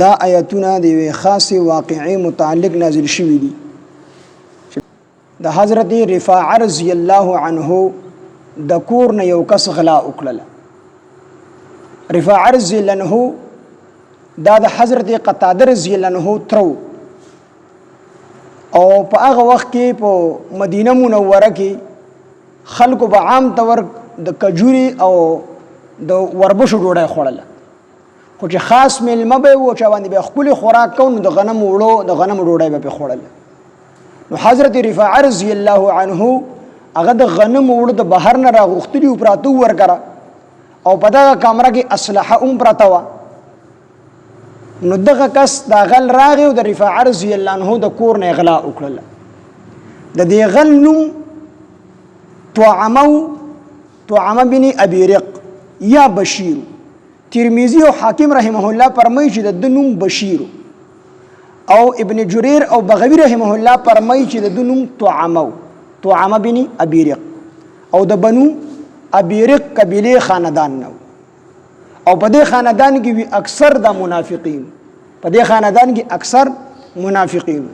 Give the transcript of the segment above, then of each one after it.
دا آیتونه د یوې خاصې واقعې متعلق نازل شوي دي. د حضرت رفاعه رضی الله عنه د کور نه یو کس غلا وکړله. رفاعه رضی الله عنه دا د حضرت قتاده رضی الله عنه ترو او په هغه وخت کې په مدینه منوره کې خلکو به عام طور د کجوري او د وربشو ډوډۍ خوړله، خو چې خاص میلمه به و چې باندې به خپل خوراک کو نو د غنم وړو د غنم ډوډۍ به خوړله. نو حضرت رفاعه رضی الله عنه هغه د غنم وړو د بهر نه راغوښتلي او پراته ورکړه او په دغه کامره کې اسلحه هم پراته وه. نو دغه کس دا غل راغی او د رفاعه رضی الله عنه د کور نه غلا وکړله. د دې غل نوم طعمه بن ابي رق یا بشیر. ترمذی او حاکم رحمه الله فرمایي چې د نوم بشیر او ابن جرير او بغوی رحمه الله فرمایي چې د نوم طعمه بن ابي رق او د بنو ابي رق قبيله خاندان نو او په دې خاندان کې وی اکثر د منافقین، په دې خاندان کې اکثر منافقین.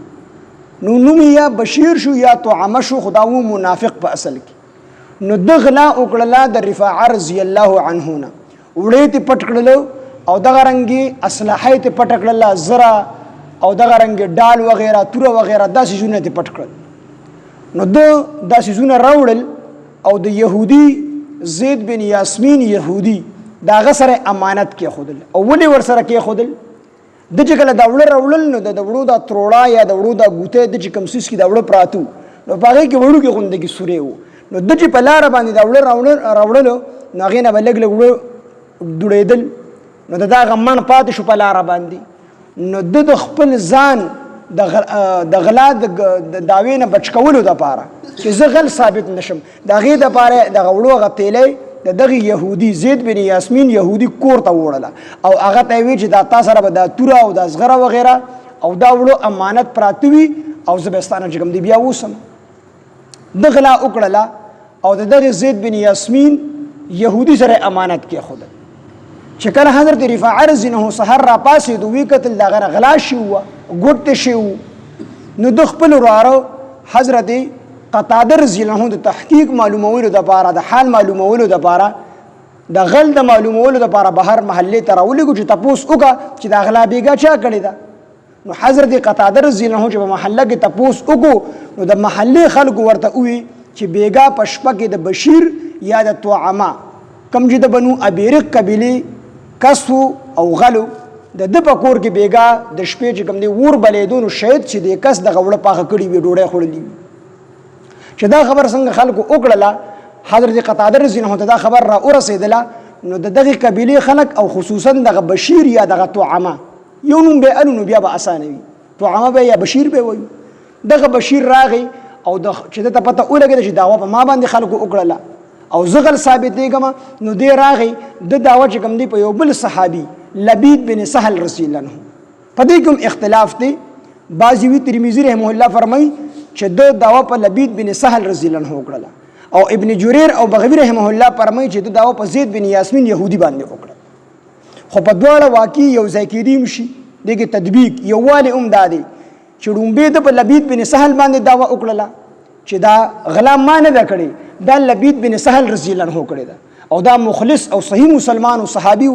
نو نوم یا بشیر شو یا طعمه شو، خداو منافق په اصل کې. نو د غلا وکړله د رفاعه رضی الله عنه نه وړې ته پټ کړلو او دغه رنګي اسلحه ته پټ کړله، زرا او دغه رنګي ډال وغیرہ تور وغیرہ داسې ژوند ته پټ کړل. نو د داسې ژوند راوړل او د يهودي زید بن یاسمین يهودي دا غسر امانت کې خودل او ولې ور سره کې خودل د چې کله دا وړ راوړل نو د وړو دا تروړه یا د وړو دا ګوته د چې کمسیس کې دا وړ پراتو نو پاره کې وړو کې غونډه کې سورې وو. نو د چې په لار باندې دا وړ راوړل نو هغه نه بلګ لګ دوړېدل نو دا غمن پاتې شو په لار باندې. نو د خپل ځان د غلا د داوی نه بچ کولو د پاره چې زه غل ثابت نشم دا غي د پاره د غوړو غتېلې د دغه يهودي زید بن یاسمین يهودي کور ته وړله او هغه ته وی چې دا تاسو سره به دا توره او د زغره وغیرہ او دا وړو امانت پراتوي او زبستانه چې کوم دی بیا وسم د غلا وکړله او د دغه زید بن یاسمین يهودي سره امانت کې خود چې کله حضرت رفاعه رضی الله عنه سحر را پاسې دوی کتل دا غلا شو ګوت شو. نو د خپل وراره حضرت قتاده رضی الله عنه د تحقیق معلومولو د پاره د حال معلومولو د پاره د غل د معلومولو د پاره بهر محله ته راولګو چې تاسو وکړه چې دا غلا بیګا چا کړی دا. نو حضرت قتاده رضی الله عنه چې په محله کې تاسو وکړو نو د محله خلکو ورته وی چې بیګا پشپه کې د بشیر یا د طعمه کم چې د بنو ابي رق قبيله کسو او غلو د پکور کې بیګا د شپې چې کوم دی ور بلیدون شهید چې د کس د غوړه پاخه کړي وی ډوړې خړلې چې دا خبر څنګه خلکو وکړه حضرت قتاده رضی الله عنه دا خبر را ورسېدله. نو دغه قبيله خلک او خصوصا دغه بشیر یا دغه طعمه یو نوم به انو بیا به اسانه وي، طعمه به یا بشیر به وي. دغه بشیر راغی او چې ته پته ولګی چې داوا په ما باندې خلکو وکړه او زغل ثابت دیګم. نو دی راغی د داوا چې کوم دی په یو بل صحابي لبید بن سهل رضی الله عنه په دې کوم اختلاف دی. بعضی وی ترمذی رحمه الله فرمای چې د داوا په لبید بن سهل رضی الله عنه وکړه او ابن جرير او بغوی رحمه الله فرمای چې د داوا په زید بن یاسمین يهودي باندې وکړه. خو په دواړه واقع یو ځای کې شي دغه تطبیق یو والی دادی چې رومبه د په لبید بن سهل باندې داوا وکړه چې دا غلا ما نه کړی، دا لبید بن سهل رضی الله عنه کړی دا او دا مخلص او صحیح مسلمان او صحابي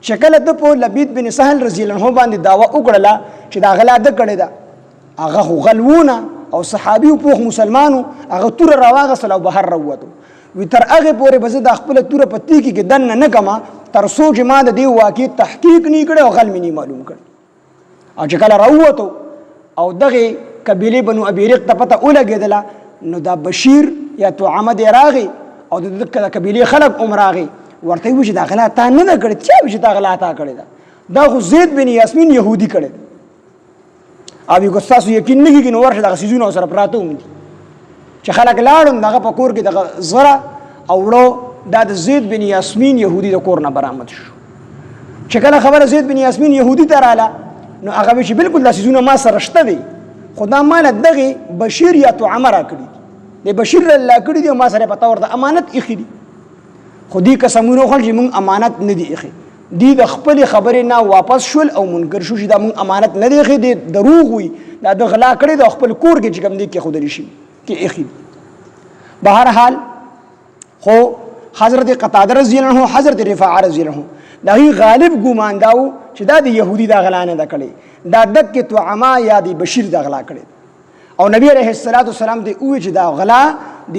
شکل د په لبید بن سهل رضی الله عنه باندې داوا وکړه چې دا غلا د کړی دا هغه غلوونه او صحابي او په مسلمانو هغه تور راواغسل او بهر راووتو وی تر هغه پورې بس د خپل تور پتی کې دن نه کما تر سوچ ما د دی واقع تحقیق نه کړي او غل مې نه معلوم کړي او چې کله راووتو او دغه قبيله بنو ابي رق ته پته ولګیدله نو دا بشیر یا طعمه دی راغی او د قبيله خلق راغی ورته وی چې دا غلا تا نه کړی چې دا غلا تا کړی دا خو زید بن یاسمین يهودي کړی او یو تاسو یقین نه کیږي نو ورشه د سيزونو سره پراته ومدي چې خلک لاړم دغه په کور کې دغه زرا او وړو د زید بن یاسمین يهودي د کور نه برآمد شو. چې کله خبره زید بن یاسمین يهودي ته رااله نو هغه چې بالکل د سيزونو ما سره شته دي خدا مال دغه بشیر یا طعمه را کړی د بشیر الله کړی دی ما سره پتا ورته امانت اخی دي خودي قسمونو خل چې مونږ امانت نه دي اخی دی د خپل خبرې نه واپس شول او منکر شو چې دا مونږ امانت نه دی اخی دی دروغ وي دا د غلا کړی د خپل کور کې چې کوم دی کېښودلی شي کې ایښي بهرحال خو حضرت قتاده رضی الله عنه حضرت رفاعه رضی الله عنه د هغوی غالب ګمان دا و چې دا د یهودي دا غلا نه ده کړې دا دکې طعمه یا د بشیر دا غلا کړې او نبی علیه السلام ته وویل چې دا غلا د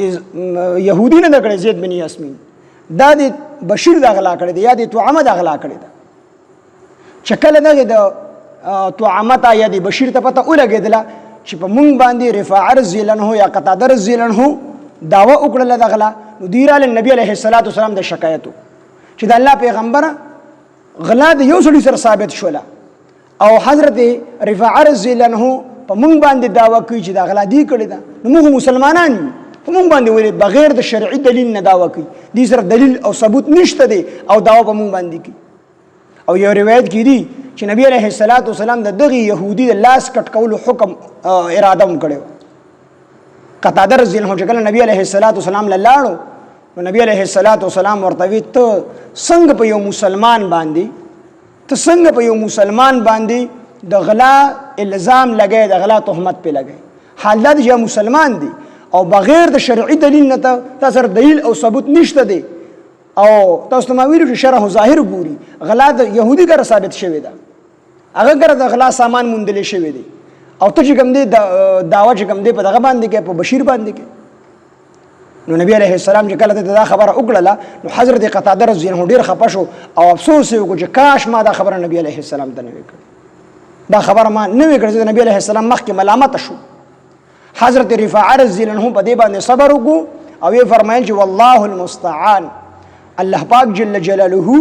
یهودي نه ده کړې زید بن یاسمین دا د بشیر دا غلا کړې ده یا د طعمه دا غلا کړې ده چې کله دغې د طعمه ته یا د بشیر ته پته ولګېدله چې په مونږ باندې رفاعه رضی الله عنه یا قتاده رضی الله عنه دعوه وکړله د غلا نو دوی راغلل نبي علیه السلام د شکایت چې د الله پیغمبره غلا د یو سړي سره ثابت شوله او حضرت رفاعه رضی الله عنه په مونږ باندې دعوه کوي چې دا غلا دی کړې ده نو موږ مسلمانان یو په مونږ باندې ولې بغیر د شرعي دلیل نه دعوه کوي دې سره دلیل او ثبوت نشته دی او دعوه په مونږ باندې کوي او یو روایت کې دی چې نبی علیه السلام د دغه يهودي د لاس کټ کولو حکم اراده هم کړو قتاده رضی الله عنه چې کله نبی علیه السلام لاړو نو نبی علیه السلام ورته وی ته څنګه په یو مسلمان باندې د غلا الزام لګای د غلا تهمت په لګای حال دا چې مسلمان دی او بغیر د شرعي دلیل نه تاسو دلیل او ثبوت نشته دی او تاسو ما ویلو چې شرح ظاهر ګوري غلا د يهودي ګره ثابت شوی ده هغه ګره د غلا سامان موندل شوی دی او ته چې کوم دی دعوه چې کوم دی په دغه باندې کې په بشیر باندې کې نو نبی علیه السلام چې کله دا خبره وکړله نو حضرت قتاده رضی الله عنه ډیر خپه شو او افسوس یې وکړ چې کاش ما دا خبره نبی علیه السلام ته نه وی کړې دا خبره ما نه وی کړې چې نبی علیه السلام مخکې ملامت شو حضرت رفاعه رضی الله عنه په دې باندې صبر وکړو او یې فرمایل چې والله المستعان الله پاک جل جلاله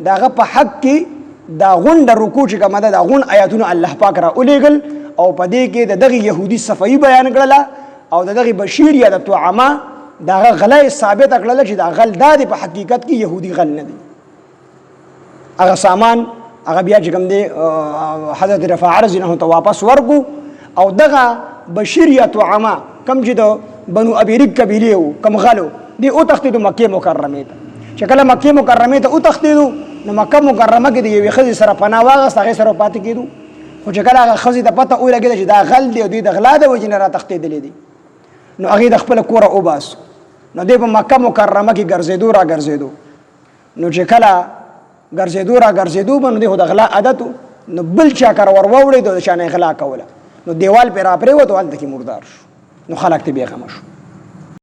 داغه په حق کې دا غونډه رکوع چې کومه ده دا غون آیاتونه الله پاک را ولېږل او په دې کې د دغه يهودي صفایي بیان کړله او د دغه بشیر یا د طعمه دغه غلا ثابت کړله چې دا غل د په حقیقت کې يهودي غل نه دی هغه سامان هغه بیا چې کوم دی حضرت رفاعه رضی الله عنه ته واپس ورکو او دغه بشیر یا طعمه کم چې د بنو ابيرق قبیله وو کم غلو دی او تختیدو مکه مکرمه ته چې کله مکه مکرمه ته او تختیدو نو مکه مکرمه کې د یوې ښځې سره پناه واغسته هغې سره پاتې کېدو خو چې کله هغه ښځې ته پته ولګېده چې دا غل دی او دوی د غلا د وجې نه را تښتېدلی دي نو هغې د خپله کوره وباسو نو دی په مکه مکرمه کې ګرځېدو را ګرځېدو نو چې کله ګرځېدو به نو دی خو د غلا عادت نو بل چا کره ور واوړېد او د چا نه یې غلا کوله نو دیوال پرې را پرېوت او هلته کې مردار شو نو خلک ته بېغمه شو